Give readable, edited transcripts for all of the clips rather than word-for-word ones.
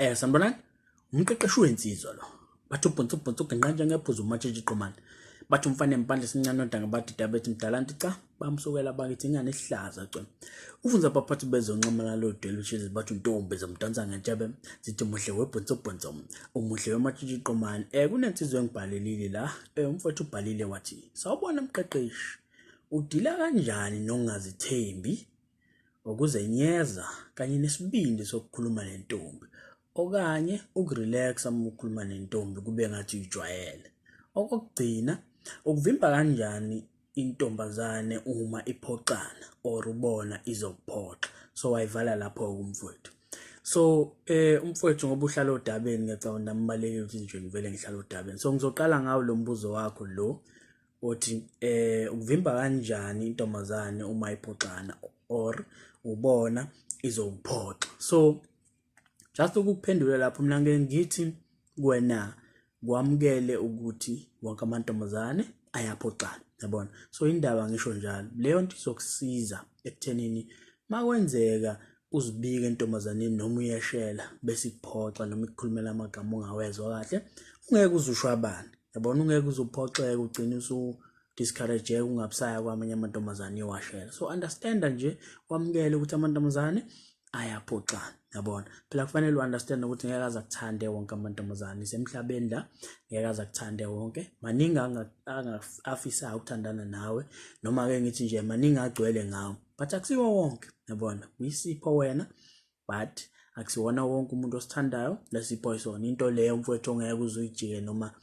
Sanibonani, umqeqeshi wensizwa lo. Bathi ubhontsubhonsu ugenqanje ngephuzu umatshitshi iqhumane. Bathi umfane empandle sincane odanga bathi dabethi mdalanti cha, bamsukela bakithi ingane esihlaza cwe. Ufunza abaphathi bezonqamela lo delusions bathi untombi zomdansa ngentshebe zithi muhle webhontsubhonsu umuhle wematshitshi iqhumane. Kunensizwe engibhalelile la, umfowethu ubhalile wathi, "Sawubona mqeqeshi, udila kanjani nokungazithembi, ukuzenyeza kanye nesibindi sokukhuluma nentombi. Okanye ukurelaxa uma ukhuluma nentombi kube ngathi uyijwayele. Okugcina, ukuvimba kanjani intombazane uma iphoxana or ubona izokuphoxa." So wayivala lapho umfowethu. So umfowethu ngoba uhlala odabeni ngiyacabanga nambalekile ukuthi nje ngivele ngihlala odabeni. So ngizoqala ngawo lo mbuzo wakho lo othi ukuvimba kanjani intombazane uma iphoxana or ubona izokuphoxa. So just ukuphendula lapho mina ngeke ngithi wena kwamukele ukuthi wonke amantombazane ayaphoxana, yabona. So indaba ngisho njalo leyo nto izokusiza ekuthenini makwenzeka uzibike entombazaneni noma uyeshela bese ikuphoxa noma ikukhulumela amagama ongawezwa kahle, ungeke uzushwabane, yabona. Ungeke uzuphoxeke ugcine discourage ungabusaya kwamanye amantombazane yowashela. So understand nje, kwamukele ukuthi amantombazane ayaphoxana, yabona. Phela kufanele u-understand ukuthi ngeke aze akuthande wonke amantombazane semhlabeni la, ngeke aze akuthande wonke. Maningi afisayo ukuthandana nawe, noma ake ngithi nje maningi agcwele ngawo, but akusiwo wonke, yabona. Uyisipho wena, but akusiwona wonke umuntu osithandayo lesipho isona. Into leyo mfowethu ongeke uzuyijike noma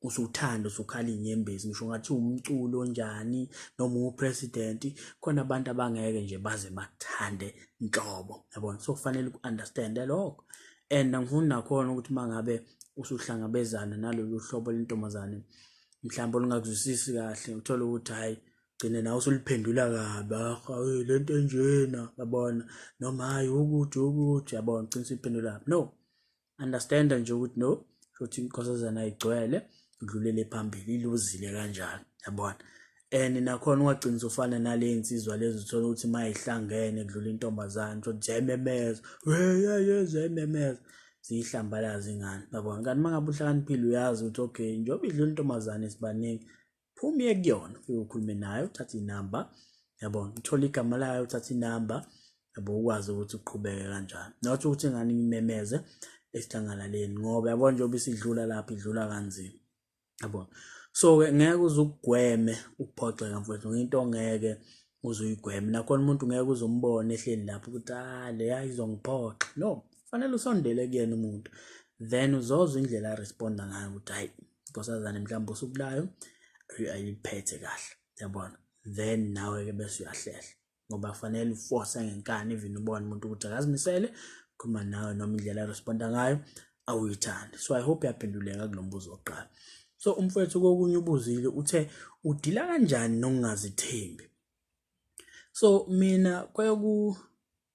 usuthanda usukhala inyembezi, ngisho ngathi umculo onjani noma upresident, khona abantu abangeke nje baze bakuthande inhlobo, yabona. So kufanele uku-understand lokho. And angifuni nakhona ukuthi mangabe usuhlangabezana nalolu hlobo lentombazane mhlawumbe olungakuzwisisi kahle, uthola ukuthi hayi gcine nawe usuliphendula kabi, lento enjena, yabona, noma hayi ukuthi, yabona, gcine usiphendula kabi. No, understand nje ukuthi no, shothi inkosazana ayigcwele, udlulele phambili, iluzile kanjalo, yabona. And nakhona ungagcina usufana nale insizwa lezi uthola ukuthi mayihlangene kudlula intombazane uthi ziyayimemeza, ziyayimemeza, ziyihlambalaza ingane, yabona. Kanti mangabe uhlakaniphile uyazi ukuthi okay, njengoba idlula intombazane sibaningi, phuma kuyona, ufike ukhulume nayo, uthathe inamba, yabona, uthole igama layo, uthathe inamba, yabo, ukwazi ukuthi uqhubeke kanjani. Not ukuthi ingane imemeze esihlanganaleni, ngoba yabona njengoba isidlula lapha idlula kanzima, yabona. So ngeke uzugweme ukuphoxeka mfowethu, into ongeke uzuyigweme. Nakhona umuntu ngeke uzombona ehleli lapho ukuthi leya izongiphoxa. No, kufanele usondele kuyena umuntu, then uzozwa indlela aresponda ngayo ukuthi hayi, inkosazane mhlawumbe usukulayo ayiphethe kahle, yabona. Then nawe-ke bese uyahlehla, ngoba kufanele uforce ngenkani even ubone umuntu ukuthi akazimisele khuluma nawe noma indlela aresponda ngayo awuyithandi. So I hope yaphenduleka kulo mbuzo wokuqala. So umfowethu kokunye ubuzile uthe udila kanjani nokungazithembi. So mina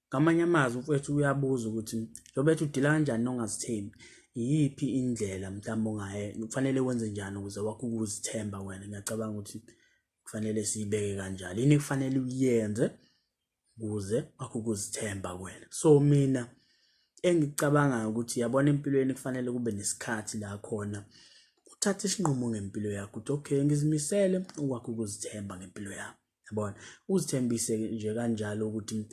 ngamanye amazwi umfowethu uyabuza ukuthi njengoba ethi udila kanjani nokungazithembi, iyiphi indlela mhlawumbe kufanele wenze njani ukuze wakho ukuzithemba wena. Ngiyacabanga ukuthi kufanele siyibeke kanjalo, yini kufanele uyenze ukuze wakho ukuzithemba wena. So mina engicabanga ukuthi yabona empilweni kufanele kube nesikhathi la khona uthathe isinqumo ngempilo yakho ukuthi okay, ngizimisele ukwakho ukuzithemba ngempilo yakho, yabona. Uzithembise nje kanjalo ukuthi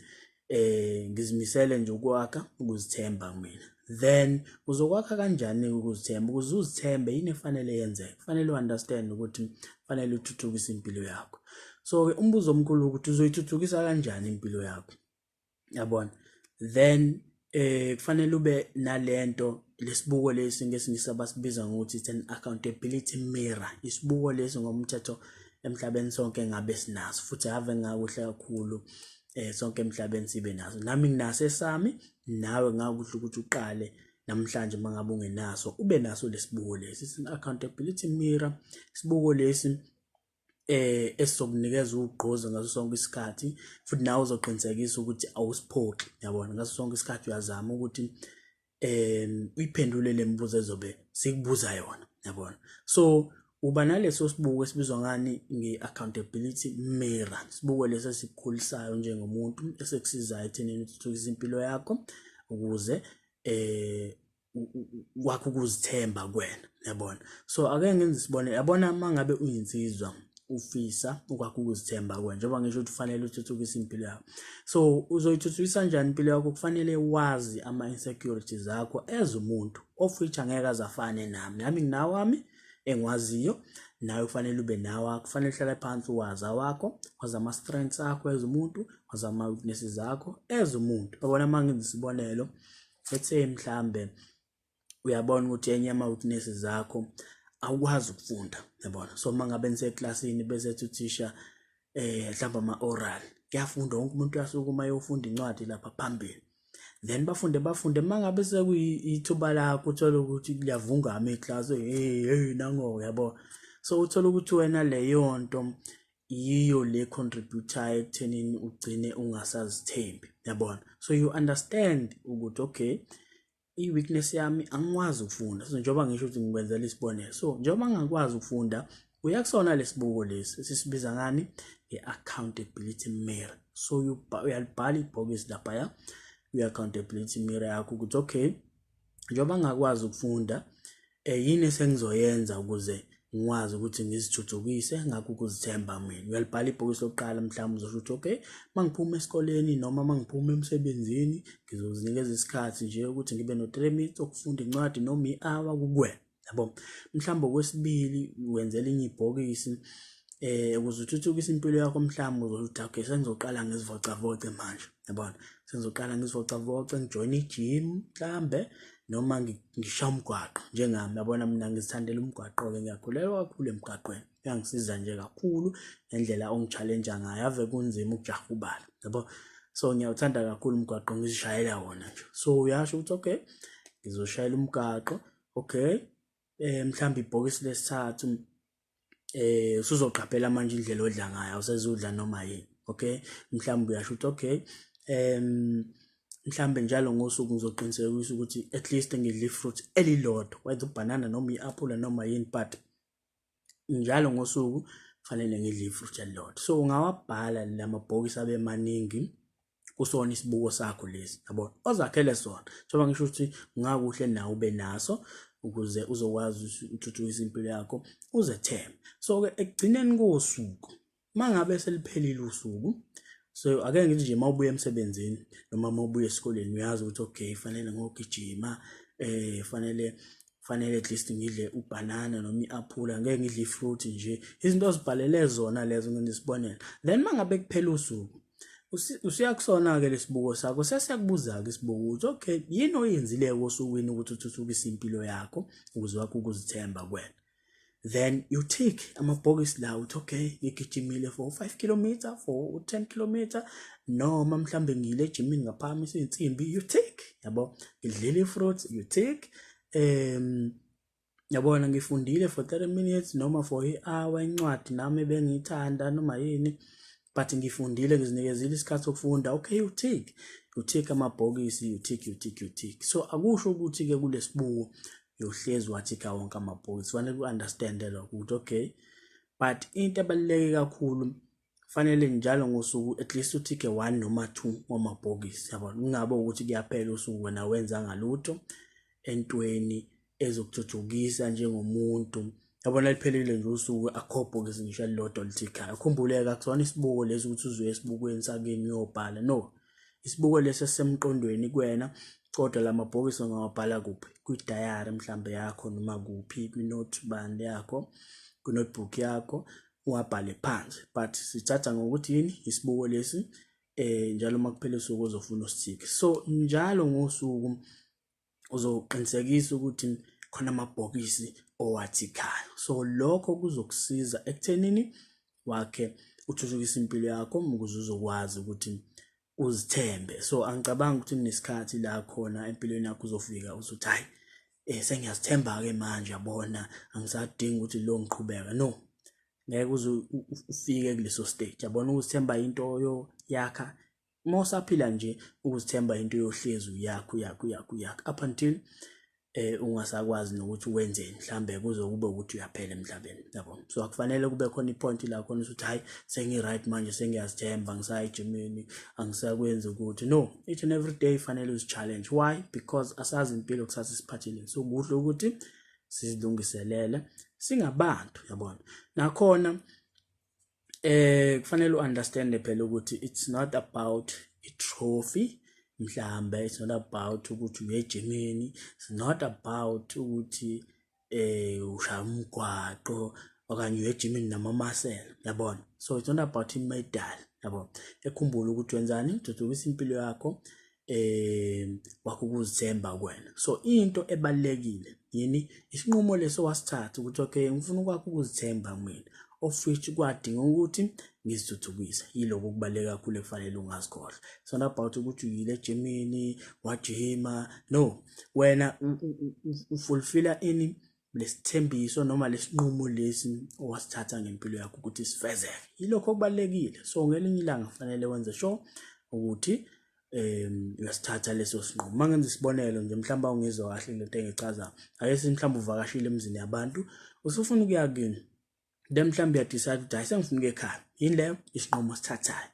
ngizimisele nje ukwakha ukuzithemba mina. Then uzokwakha kanjani ukuzithemba? Ukuze uzithembe yini efanele yenzeke? Kufanele u-understand ukuthi kufanele uthuthukise impilo yakho. So umbuzo omkhulu ukuthi uzoyithuthukisa kanjani impilo yakho, yabona. Then kufanele ube nalento lesibuko lesi ngesingisi abasibiza ngokuthi it's an accountability mirror. Isibuko lesi ngomthetho emhlabeni sonke ngabe sinaso, futhi ave ngakuhle kakhulu sonke emhlabeni sibe naso. Nami nginaso esami, nawe ngakuhle ukuthi uqale namhlanje mangabe ungenaso ube naso lesibuko lesi. It's an accountability mirror. Isibuko lesi esizokunikeza ugqozi ngaso sonke isikhathi, futhi nawe uzoqinisekisa ukuthi awusiphoxi, yabona. Ngaso sonke isikhathi uyazama ukuthi uyiphendule le mibuzo ezobe sikubuza yona, yabona. So uba naleso sibuko esibizwa ngani nge-accountability mirror. Isibuko lesi esikukhulisayo njengomuntu, esikusizayo ekuthenini uthuthukise impilo yakho ukuze wakho ukuzithemba kwena, yabona. So ake ngenze isibonelo, yabona mangabe uyinsizwa ufisa ukwakho ukuzithemba kwena, njengoba ngisho ukuthi kufanele uthuthukise impilo yakho. So uzoyithuthukisa kanjani impilo yakho? Kufanele wazi ama-insecurities zakho as umuntu, of which angeke azafane nami nginawami engwaziyo, nawe kufanele ube nawe. Kufanele uhlale phansi wazi awakho, wazi ama-strengths akho as umuntu, wazi ama-weaknesses zakho as umuntu. Yabona mangenza isibonelo, let's say mhlambe uyabona ukuthi enye ama-weaknesses zakho awukwazi ukufunda, yabona. So mangabe niseklasini bese uthisha mhlawumbe ama-oral, kuyafunda wonke umuntu uyasukuma ayofunda incwadi lapha phambili, then bafunde mangabe sekuyithuba lakho uthola ukuthi kuyavungama eklasi, hey nango, yabo. So uthola ukuthi wena leyo nto yiyo le contributor ekuthenini ugcine ungasazithembi, yabona. So you understand ukuthi okay, i-weakness yami angikwazi ukufunda. So njengoba ngisho ukuthi ngikwenzela isibonelo, so njengoba ngakwazi ukufunda, uyakusona lesibuko lesi sisibiza ngani, i-accountability mirror. So uyalibhala ibhokisi lapha i-accountability mirror yakho ukuthi okay, njengoba ngakwazi ukufunda, yini esengizoyenza ukuze ngikwazi ukuthi ngizithuthukise ngakho ukuzithemba mina. Uyalibhala ibhokisi lokuqala, mhlawumbe uzosho ukuthi okay, mangiphuma esikoleni noma mangiphuma emsebenzini ngizozinikeza isikhathi nje ukuthi ngibe no-3 minutes okufunda incwadi noma i-hour kukwena, yabo. Mhlawumbe okwesibili wenzela inye ibhokisi ukuze uthuthukise impilo yakho, mhlawumbe uzothi okay, sengizoqala ngizivocavoce manje, yabona. Sengizoqala ngizivocavoce, ngijoyine i-gym mhlambe, noma ngishaya umgwaqo njengami, yabona. Mina ngizithandela umgwaqo-ke, ngiyakhulela kakhulu emgwaqweni, uyangisiza nje kakhulu ngendlela ongi-challenge ngayo, ave kunzima ukujaha ubala, yabo. So ngiyawuthanda kakhulu umgwaqo, ngizishayela wona nje. So uyasho ukuthi okay, ngizoshayela umgwaqo, okay. Mhlawumbe ibhokisi lesithathu, usuzoqaphela manje indlela odla ngayo, awusezudla noma yini, okay. Mhlawumbe uyasho ukuthi okay, mhlambe njalo ngosuku ngizoqinisekisa ukuthi at least ngidla ifruit elilodwa, whether ubanana noma i-apple noma yini, but njalo ngosuku kufanele ngidle ifruit elilodwa. So ungawabhala lamabhokisi abe maningi kusona isibuko sakho lesi, yabo, ozakhele sona. Njengoba ngisho ukuthi kungakuhle nawe ube naso ukuze uzokwazi uthuthukisa impilo yakho, uzethembe. So-ke ekugcineni kosuku, mangabe seliphelile usuku, so ake ngithi nje mawubuya emsebenzini noma mawubuya esikoleni, uyazi ukuthi okay, fanele ngogijima, fanele at least ngidle ubanana noma i-aphula, ngeke ngidle ifruit nje, izinto ozibhalele zona lezo, ngenza isibonelo. Then mangabe kuphela usuku, usiyakusona-ke lesibuko sakho, sesiyakubuza-ke isibuko ukuthi okay, yini oyenzile kosukwini ukuthi uthuthukise impilo yakho ukuze wakho ukuzithemba kwena. Then you tick amabhokisi la uthi okay, ngigijimile for 5 km, for 10 km, noma mhlambe ngile ejimini ngaphamisa insimbi, you tick, yabo. Ngidlile ifruit, you tick. Yabona, ngifundile for 30 minutes noma for i-hour incwadi nami ebengiyithanda noma yini, but ngifundile, ngizinikezile isikhathi sokufunda, okay, you tick amabhokisi, you tick. So akusho ukuthi-ke kulesibuko yohlezi wathika wonke amabhokisi, fanele u-understand lokho ukuthi okay, but into ebaluleke kakhulu, fanele njalo ngosuku at least uthike 1 noma 2 wamabhokisi, yabo. Kungabe ukuthi kuyaphela usuku wena wenza ngalutho entweni ezokuthuthukisa njengomuntu, yabona. Liphelile nje usuku, akho bhokisi ngisho elilodwa lithikayo. Khumbuleka akusona isibuko lesi ukuthi uzuye esibukweni sakini uyobhala, no. Isibuko lesi sisemqondweni kuwena, kodwa lamabhokisi ungawabhala kuphi? Kwi-diary mhlambe yakho, noma kuphi kwi-noteband yakho, kwi-notebook yakho, uwabhale phansi. But sithatha ngokuthi yini isibuko lesi, njalo makuphela usuku uzofuna usithike. So njalo ngosuku uzoqinisekisa ukuthi khona amabhokisi owathikayo. So lokho kuzokusiza ekuthenini wakhe uthuthukise impilo yakho ukuze uzokwazi ukuthi uzithembe. So angicabanga ukuthi kunesikhathi la khona empilweni yakho uzofika uzothi hayi, sengiyazithemba-ke manje, yabona, angisadingi ukuthi lo ngiqhubeka, no. Ngeke uze ufike kuleso stage, yabona. Ukuzithemba into yakha mosaphila nje, ukuzithemba into yohlezi yakho up until ungasakwazi nokuthi wenzeni mhlambe kuze kube ukuthi uyaphela emhlabeni yabo. So akufanele kube khona ipoint la khona ukuthi hayi sengi-right manje sengiyazithemba ngisaya ejimini angisakwenzi ukuthi no, each and every day fanele uzi-challenge. Why? Because asazi impilo kusasa isiphathile, so kuhle ukuthi sizilungiselele singabantu yabona. Nakhona kufanele u-understand phela ukuthi it's not about i-trophy mhlambe, it's not about ukuthi uyejimini, it's not about ukuthi ushaya umgwaqo okanye uyejimini namamasela yabona. So it's not about imedal yabona. Ekhumbula ukuthi wenzani, uthuthukisa impilo yakho wakho ukuzithemba kwena. So into ebalekile yini isinqumo leso wasithatha ukuthi okay ngifuna ukwakho ukuzithemba mina, of which kwadinga ukuthi ngizithuthukise. Yiloko kubaleka kakhulu ekufanele ungazikhohlwa. It's not about ukuthi uyile ejimini wajima, no, wena ufulfilla ini lesithembiso noma lesinqumo lesi owasithatha ngempilo yakho ukuthi sifezeke. Yiloko kubalekile. So ngelinye ilanga kufanele wenze sure ukuthi uyasithatha leso sinqumo. Mangenza isibonelo nje mhlawumbe ungizwa kahle lento engichaza, ake mhlawumbe uvakashile emzini yabantu usufuna ukuya kini, then mhlawumbe uyadecide ukuthi hayi sengifuna ukuya ekhaya, yini leyo isinqumo sithathayo.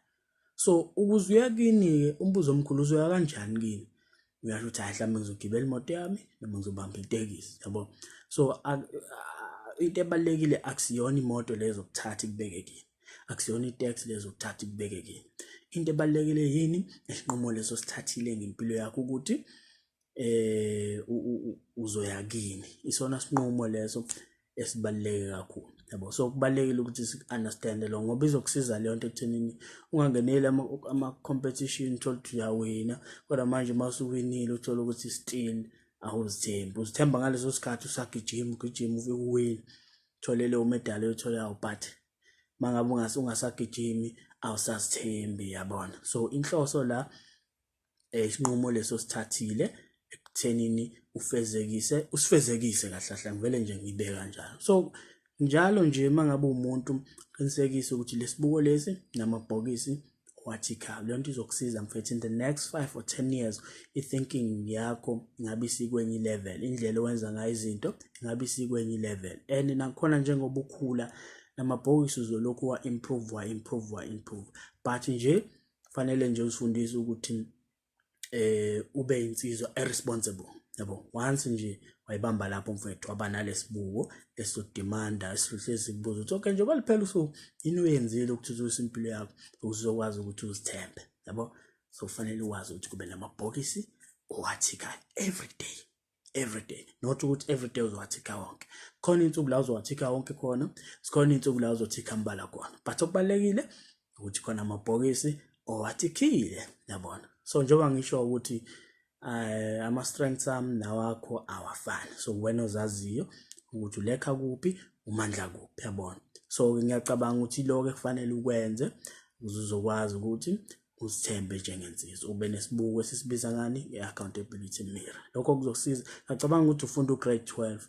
So ukuze uya kini umbuzo omkhulu uzoya kanjani kini, uyasho ukuthi hayi mhlawumbe ngizogibela imoto yami noma ngizobamba itekisi yabo. So into ebalekile akusiyona imoto lezo kuthatha ikubeke kini, akusiyona itaxi lezo kuthatha ikubeke kini. Into ebalekile yini isinqumo leso sithathile ngempilo yakho ukuthi uzoya kini. Isona sinqumo leso esibaleke kakhulu yabo. So kubalekile ukuthi si-understand lo ngoba izokusiza leyo nto ekuthenini ungangeneli ama-competition uthola ukuthi uyawina, kodwa manje masuwinile uthola ukuthi still awuzithembi. Uzithemba ngaleso sikhathi usagijima ugijima ufike uwina, uthole leyo medal oyitholayo, but mangabe ungasagijimi awusazithembi yabona. So inhloso la isinqumo leso sithathile ekuthenini usifezekise kahle kahle, ngivele nje ngibeka kanjalo. So njalo nje mangabe umuntu qinisekise ukuthi lesibuko lesi namabhokisi wathika, le nto izokusiza mfethu in the next 5 or 10 years. I-thinking yakho ngabe isikwenye level, indlela owenza ngayo izinto ngabe isikwenye level, and nakhona njengoba ukhula namabhokisi uzolokhu wa-improve, but nje fanele nje usifundise ukuthi ube insizwa responsible yabo. Once nje wayibamba lapho mfethu waba nalesibuko esizodemanda esihlezi kubuza ukuthi okay njengoba liphela usuku yini uyenzile ukuthuthukisa impilo yakho uzokwazi ukuthi uzithembe yabo. So fanele ukwazi ukuthi kube namabhokisi owathikayo every day, not ukuthi every day uzowathika wonke. Khona insuku la uzowathika wonke khona, sikhona insuku la uzothika mbala khona, but okubalekile ukuthi khona amabhokisi owathikile yabona. So njengoba ngisho ukuthi ama-strengths ami nawakho awafani, so wena ozaziyo ukuthi ulekha kuphi umandla kuphi yabona. So ngiyacabanga ukuthi lokho kufanele ukwenze ukuze uzokwazi ukuthi uzithembe njengensizwa, ube nesibuko esisibiza ngani i-accountability mirror. Lokho kuzokusiza. Ngiyacabanga ukuthi ufunda ugrade 12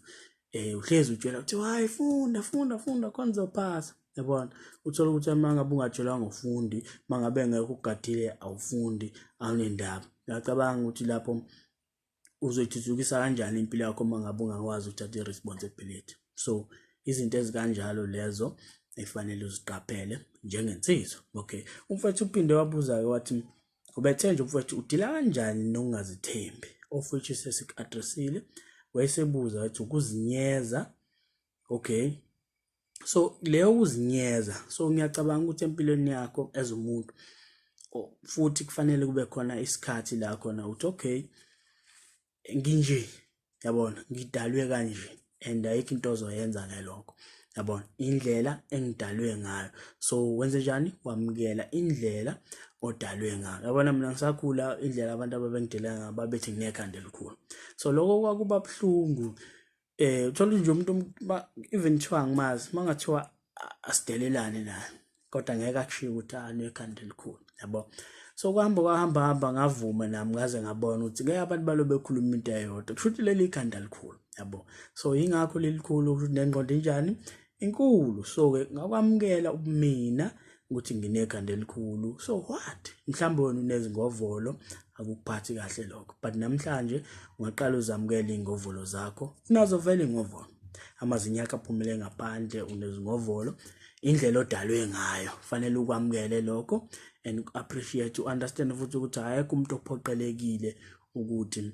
uhlezi utshela ukuthi hayi funda khona uzophasa yabona. Uthola ukuthi mangabe ungatshelwanga ufundi, mangabe ngeke ugadile awufundi, awunendaba. Ngiyacabanga ukuthi lapho uzoyithuthukisa kanjani impilo yakho mangabe ungakwazi ukuthatha i-responsibility. So izinto ezikanjalo lezo efanele uziqaphele njengensizwa. Okay, umfethu uphinde wabuza-ke wathi ubethe nje umfethu udila kanjani nokungazithembi, of which sesik-addressile. Wayesebuza wathi ukuzinyeza. Okay, so leyo ukuzinyeza, so ngiyacabanga ukuthi empilweni yakho as umuntu futhi kufanele kube khona isikhathi la khona uthi okay nginje yabona, ngidalwe kanje and ayikho into ozoyenza ngalokho yabona, indlela engidalwe ngayo. So wenze njani? Wamukela indlela odalwe ngayo yabona. Mina ngisakhula indlela abantu ababengidela ngayo babethi nginekhanda elikhulu, so lokho kwakuba buhlungu. Uthola nje umuntu even thiwa ngimazi mangathiwa asidelelane naye kodwa ngeke akushiye ukuthi anekhanda elikhulu yabo. So kwahamba ngavuma nami ngaze ngabona ukuthi ngeke abantu balo bekhuluma into eyodwa, kusho ukuthi leli ikhanda likhulu yabo. So yingakho lelikhulu ukuthi nengqondo enjani inkulu. So ke ngakwamukela ubumina ukuthi nginekhanda elikhulu. So what? Mhlawumbe wena unezingovolo akukuphathi kahle lokho, but namhlanje ungaqala uzamukela iy'ngovolo zakho. Unazo vele iy'ngovolo, amazinyo akho aphumele ngaphandle, unezingovolo, indlela odalwe ngayo. Fanele ukwamukele lokho and appreciate, understand futhi ukuthi ayekho umuntu ophoqelekile ukuthi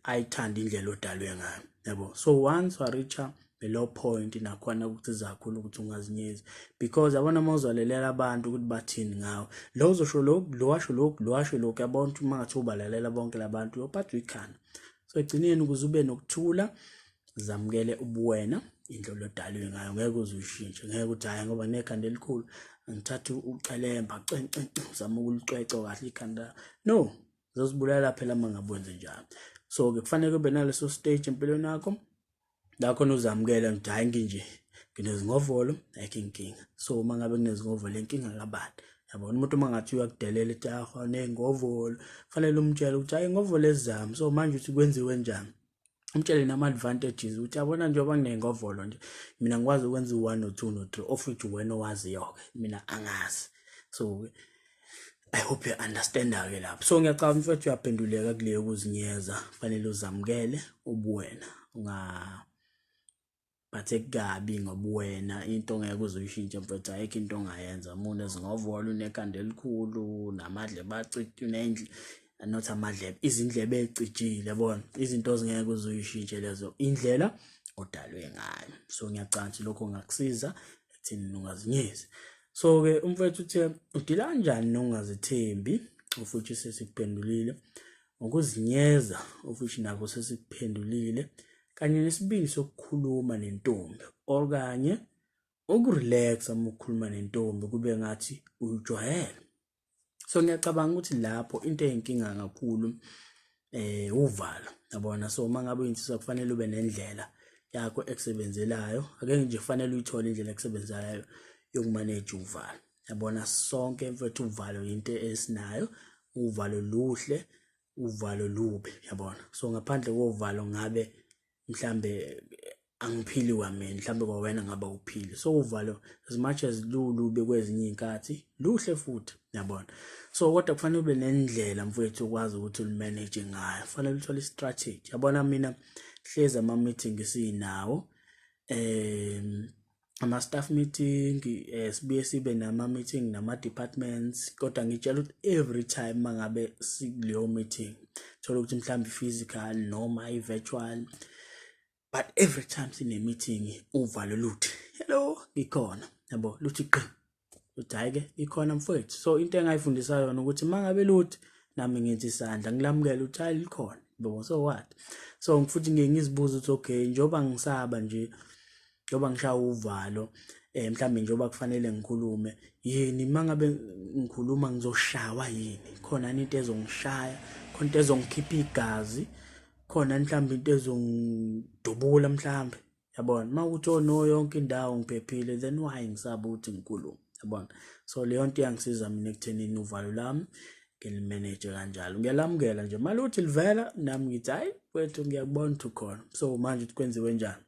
ayithanda indlela odalwe ngayo, yabo. So once wareacha the low point nakhona ukuthi zakhulu ukuthi ungazinyezi, because yabona uma uzwalelela abantu ukuthi bathini ngawo, lo uzosho lokhu, lo washo lokhu, lo washo lokhu, yabona ukuthi uma ngathi ubalalela bonke labantu uyophathwa ikhanda. So egcineni ukuze ube nokuthula, zamukele ubuwena, indlela odalwe ngayo, ngeke uze uyishintshe. Ngeke uthi hayi ngoba nekhanda elikhulu angithatha ucelemba uzama ukulicweca kahle ikhanda. No, uzozibulala phela uma ngabe wenze njalo. So ke kufanele ube naleso stage empilweni yakho la khona uzamukela ukuthi hayi nginje nginezingovolo, ayikho inkinga. So uma ngabe kunezingovolo inkinga kabani, yabona. Umuntu uma ngathi uyakudelela ethi aha nengovolo, fanele umtshele ukuthi hayi ingovolo ezami. So manje uthi kwenziwe njani, umtshele nama-advantages ukuthi yabona njengoba nginengovolo nje mina ngikwazi ukwenza 1 no 2 no 3 of which wena owaziyo-ke mina angazi. So I hope you understand-ke lapho. So ngiyacabanga mfethu uyaphenduleka kule ukuzinyeza, fanele uzamukele ubuwena, ungaphatheki kabi ngobuwena. Into ngeke uze uyishintshe mfethu, ayikho into ongayenza. Uma unezingovolo, unekhanda elikhulu, namadlebe acijile, not amadlebe, izindlebe ezicijile, yabona, izinto zingeke uze uyishintshe lezo, indlela odalwe ngayo. So ngiyacabanga ukuthi lokho kungakusiza ekutheni ungazinyezi. So-ke umfethu uthe udila kanjani nokungazithembi, futhi sesikuphendulile. Ukuzinyeza, futhi nakho sesikuphendulile. Kanye nesibindi sokukhuluma nentombi, okanye ukurelaxa uma ukhuluma nentombi kube ngathi uyijwayele. So ngiyacabanga ukuthi lapho into eyinkinga kakhulu uvalo, yabona. So uma ngabe uyintsizwa kufanele ube nendlela yakho ekusebenzelayo, ake nje kufanele uyithole indlela ekusebenzelayo yokumanage uvalo, yabona. Sonke mfethu uvalo into esinayo, uvalo luhle, uvalo lubi, yabona. So ngaphandle kovalo ngabe mhlambe angiphili kwami, mhlambe kwawena ngaba uphili. So uvalo as much as lube kwezinye inkathi luhle futhi, yabona. So kodwa kufanele ube nendlela mfethu ukwazi ukuthi ulimanage ngayo, kufanele uthole i-strategy, yabona. Mina hlezi ama-meeting sinawo, ama-staff meeting, sibuye sibe nama-meeting nama-departments, kodwa ngitshela ukuthi every time mangabe sikuleyo meeting thola ukuthi mhlambe physical noma i-virtual, but every time sine-meeting uvalo luthi hello ngikhona, yabo, luthi qi, uthi hayi-ke ikhona mfowethu. So into engayifundisa yona ukuthi mangabe luthi nami ngenza isandla ngilamukela ukuthi hayi likhona, yabo. So what? So futhi ngeke ngizibuza ukuthi okay, njengoba ngisaba nje, njengoba ngishaya uvalo, mhlambe njengoba kufanele ngikhulume, yini mangabe ngikhuluma ngizoshawa yini? Khona into ezongishaya, khona into ezongikhipha igazi, khona mhlambe into ezongidubula mhlambe, yabona. Mawuthi no yonke indawo ngiphephile, then why ngisaba ukuthi ngikhulume, yabona. So leyo nto iyangisiza mina ekuthenini uvalo lami ngilimanage kanjalo. Ngiyalamukela nje maluthi livela, nami ngithi hayi wethu ngiyakubona ukuthi ukhona. So manje kwenziwe njani?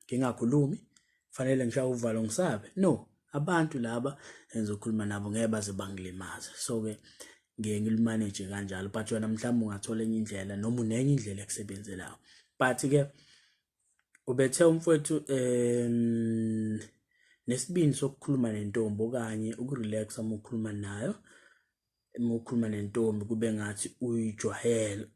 Ngingakhulumi, fanele ngishaya uvalo ngisabe? No, abantu laba engizokhuluma nabo ngeke baze bangilimaze. So-ke ngeke ngilimanage kanjalo, but wena mhlawumbe ungathola enye indlela noma unenye indlela ekusebenzelayo. But-ke ubethe umfowethu nesibindi sokukhuluma nentombi, okanye ukurelaxa uma ukhuluma nayo, uma ukhuluma nentombi kube ngathi uyijwayele,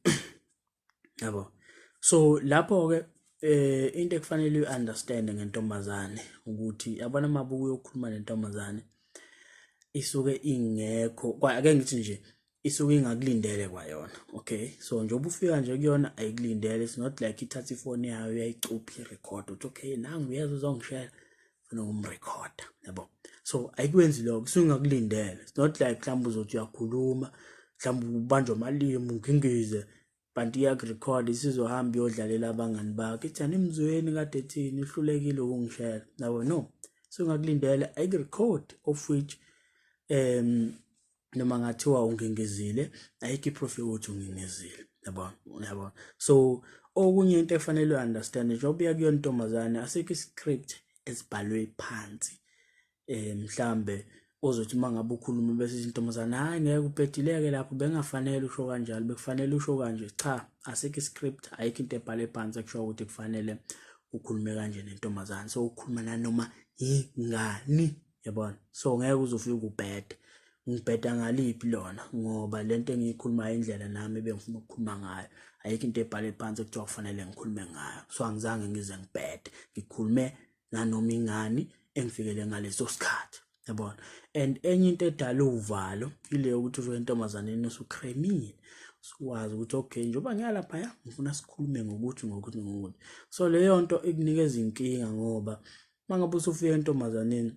yabo. So lapho-ke into ekufanele uyi-understand ngentombazane ukuthi yabona mabuku yokukhuluma nentombazane isuke ingekho, ake ngithi nje isuke ingakulindele kwayona, okay. So njengoba ufika nje kuyona ayikulindele, it's not like ithatha ifoni yayo uyayicupha irecord uthi okay nangu uyeza uzongishela funa umrecorda, yabo. So ayikwenzi lokho, isuke ingakulindele. It's not like mhlawumbe uzothi uyakhuluma, mhlawumbe ubanjwa amalimi ungingize, but iyakurecord isizohamba iyodlalela abangani bakho ithi animzweni kade ethini ihlulekile ukungishela, yabo. No, so ngakulindela ayikurecord, of which noma ngathiwa ungingizile ayikho iproof yokuthi ungingizile, yabo. So okunye into efanele uunderstand njengoba uya kuyona intombazane, asikho iscript esibhalwe phansi mhlambe ozothi mangabe ukhuluma bese intombazana hayi ngeke ubhedileke lapho bengafanele usho kanjalo bekufanele usho kanje cha asikho iscript ayikho into ebhale phansi ekusho ukuthi kufanele ukhulume kanje nentombazana so ukhuluma nanoma ingani yabona so ngeke uzofika ubhede ngibheda ngaliphi lona ngoba lento engiyikhuluma indlela nami bengifuna ukukhuluma ngayo ayikho into ebhale phansi ekuthiwa kufanele ngikhulume ngayo so angizange ngize ngibhede ngikhulume nanoma ingani engifikele ngaleso sikhathi yabona and enye into edala uvalo ile ukuthi ufike entombazaneni usukremile ukwazi ukuthi okay njengoba ngiyalapha ya ngifuna sikhulume ngokuthi so leyo nto ikunikeza inkinga ngoba mangabe usufika entombazaneni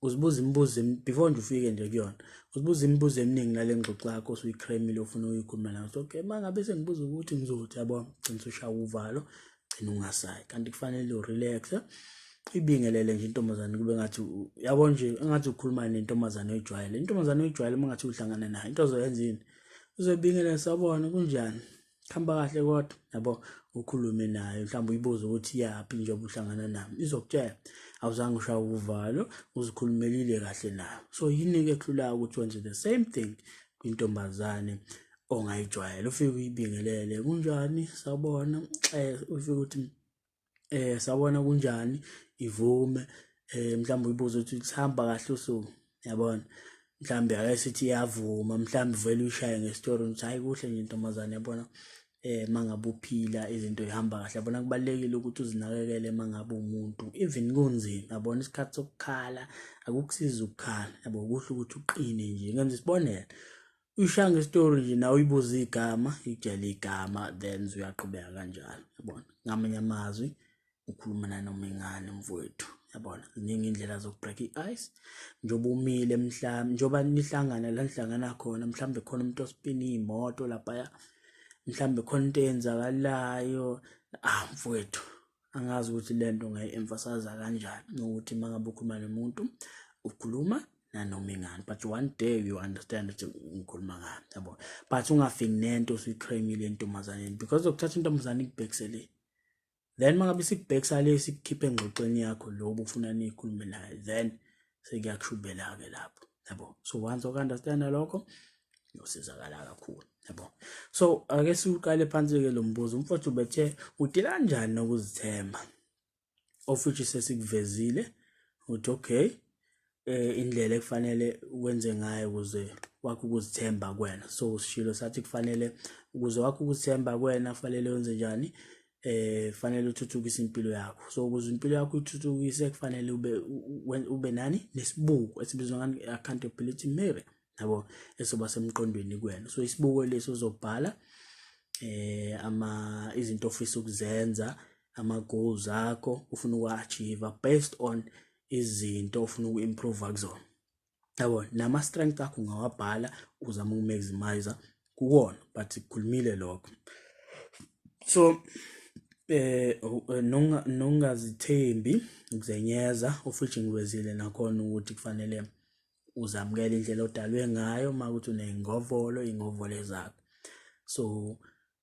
uzibuza imibuzo before nje ufike nje kuyona uzibuza imibuzo eminingi nale ngxoxo yakho osuyikremile ofuna uyikhuluma nayo so okay mangabe sengibuza ukuthi ngizothi yabo gcina ushaya uvalo gcina ungasayi kanti kufanele urelax ibingelele nje intombazane kube ngathi yabo nje engathi ukhuluma nentombazane oyijwayele intombazane oyijwayele mangathi uhlangana nayo into ozoyenza yini uzobingelela sabona kunjani khamba kahle kodwa yabo ukhulume nayo mhlawumbe uyibuza ukuthi yapi njengoba uhlangana nami izokutshela awuzange ushaya uvalo uzikhulumelile kahle nayo so yini ke ekhululayo ukuthi wenze the same thing kwintombazane ongayijwayele ufike uyibingelele kunjani sabona ufike uthi sabona kunjani ivume mhlawumbe uyibuza ukuthi sihamba kahle usuku yabona mhlawumbe ayesithi iyavuma mhlawumbe vele ushaye ngestory ukuthi hayi kuhle nje intombazane yabona mangabe uphila izinto zihamba kahle yabona kubalekile ukuthi uzinakekele mangabe umuntu even kunzima yabona isikhathi sokukhala akukusiza ukukhala yabo kuhle ukuthi uqine nje ngenza isibonelo ushaya ngestory nje nawe uyibuza igama ikutshela igama then uyaqhubeka kanjalo yabona ngamanye amazwi ukhuluma nanoma ingane mfowethu yabona ziningi indlela zokubreak ice njoba umile mhlawumbe njoba nihlangana la nihlangana khona mhlawumbe khona umuntu ospina imoto lapha mhlawumbe khona into eyenzakalayo mfowethu angazi ukuthi lento ngayi-emphasize kanjani nokuthi mangabe ukhuluma nomuntu ukhuluma nanoma ingane but one day you understand ukuthi ngikhuluma ngani yabona but ungafiki nento usuyikremile entombazaneni because ukuthatha intombazane ikubhekisele then mangabe sikubhekisa le sikukhiphe engxoxweni yakho lo ubufuna nikhulume naye then sekuyakushubela ke lapho yabo so once understand lokho uyosizakala kakhulu yabo so ake siqale phansi ke lo mbuzo umfowethu bethe udila kanjani nokuzithemba of which sesikuvezile uthi okay indlela ekufanele ukwenze ngayo ukuze wakho ukuzithemba kuwena so usishilo sathi kufanele ukuze wakho ukuzithemba kuwena kufanele wenze njani fanele uthuthukise impilo yakho so ukuze impilo yakho uthuthukise kufanele ube nani nesibuko esibizwa ngani accountability mirror yabo esoba semqondweni kuwena so isibuko leso uzobhala izinto ofisa ukuzenza ama goals akho ufuna ukwachieve based on izinto ofuna ukuimprove kuzona yabo nama strength akho ungawabhala uzama ukumaximize kuwona but kukhulumile lokho so nongazithembi ukuzenyeza ofuthi ngiwezile nakhona ukuthi kufanele uzamukele indlela odalwe ngayo makuthi uneyingovolo ingovolo zakho so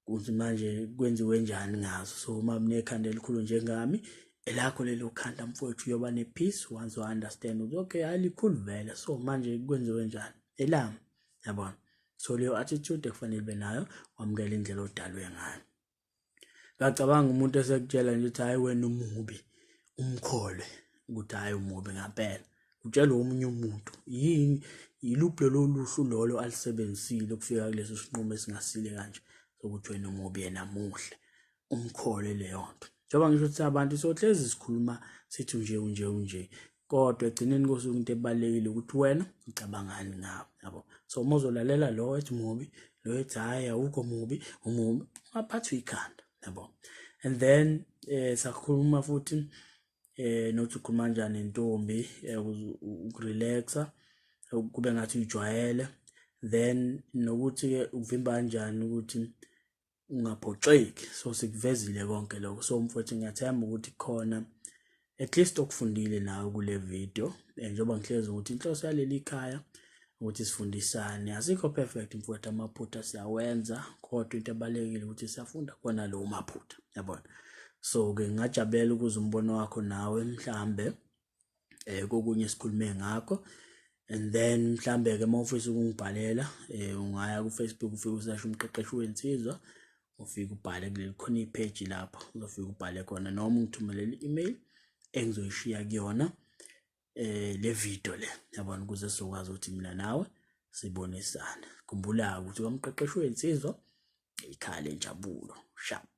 kuthi manje kwenziwe njani ngazo so uma unekhanda elikhulu njengami elakho lelo khanda mfowethu uyoba nepeace once you understand ukuthi okay alikhulu vele so manje kwenziwe njani elami yabona so leyo attitude ekufanele ube nayo wamukela indlela odalwe ngayo ngacabanga umuntu esekutshela nje ukuthi hayi wena umubi umkholwe ukuthi hayi umubi ngempela utshela omunye umuntu yiluphi loluhlu lolo alisebenzisile ukufika kuleso sinqumo esingasile kanje sokuthi wena umubi yena muhle umkholwe leyo nto njengoba ngisho ukuthi abantu sohlezi sikhuluma sithi unje kodwa egcineni kosuku into ebalekile ukuthi wena ucabangani ngawo yabo so uma uzolalela lo ethi mubi lo ethi hayi awukho mubi umubi ungaphathwa ikhanda yabo and then sakhuluma futhi nothi ukhuluma kanjani nentombi ukurelaxa kube ngathi ujwayele then nokuthi ke uvimba kanjani ukuthi ungaphoxeki so sikuvezile konke lokho so mfowethu ngiyathemba ukuthi khona at least okufundile nawe kule video njengoba ngihlezi ukuthi inhloso yaleli khaya ukuthi sifundisane asikho perfect mfowethu amaphutha siyawenza kodwa into ebalekile ukuthi siyafunda kona lo maphutha yabona so ke ngingajabulela ukuze umbono wakho nawe mhlambe kokunye sikhulume ngakho. And then mhlambe ke mawufisa ukungibhalela ungaya ku Facebook ufike usasho umqeqeshi wensizwa ufike ubhale kuleli khona ipage lapho uzofika ubhale khona noma ungithumelele i-email engizoyishiya kuyona le video le yabona ukuze sizokwazi ukuthi mina nawe sibonisana. Khumbula ukuthi umqeqeshi wensizwa ikhaya lenjabulo sharp.